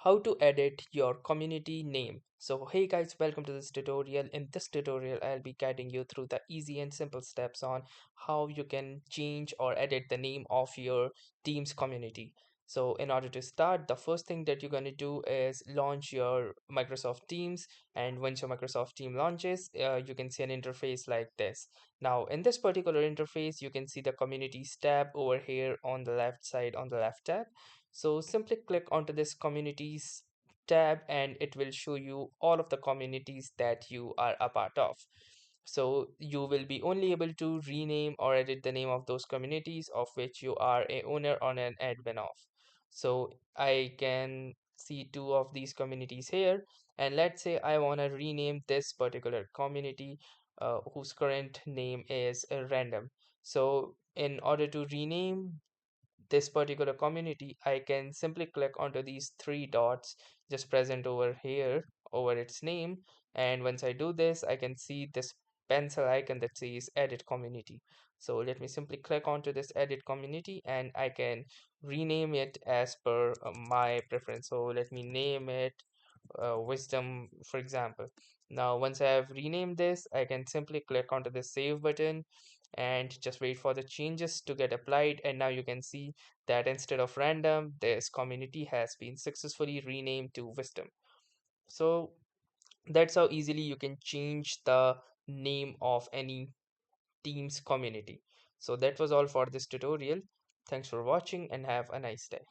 How to edit your community name. So hey guys, welcome to this tutorial. In this tutorial I'll be guiding you through the easy and simple steps on how you can change or edit the name of your team's community. So in order to start, the first thing that you're going to do is launch your Microsoft Teams, and once your Microsoft team launches, you can see an interface like this. Now in this particular interface you can see the communities tab over here on the left side, on the left tab. So simply click onto this communities tab and it will show you all of the communities that you are a part of. So you will be only able to rename or edit the name of those communities of which you are a owner or an admin of. So I can see two of these communities here, and let's say I want to rename this particular community whose current name is random. So in order to rename this particular community, I can simply click onto these three dots just present over here over its name. And once I do this, I can see this pencil icon that says edit community. So let me simply click onto this edit community and I can rename it as per my preference. So let me name it wisdom, for example. Now once I have renamed this, I can simply click onto the save button and just wait for the changes to get applied, and now you can see that instead of random, this community has been successfully renamed to wisdom. So that's how easily you can change the name of any team's community. So that was all for this tutorial. Thanks for watching and have a nice day.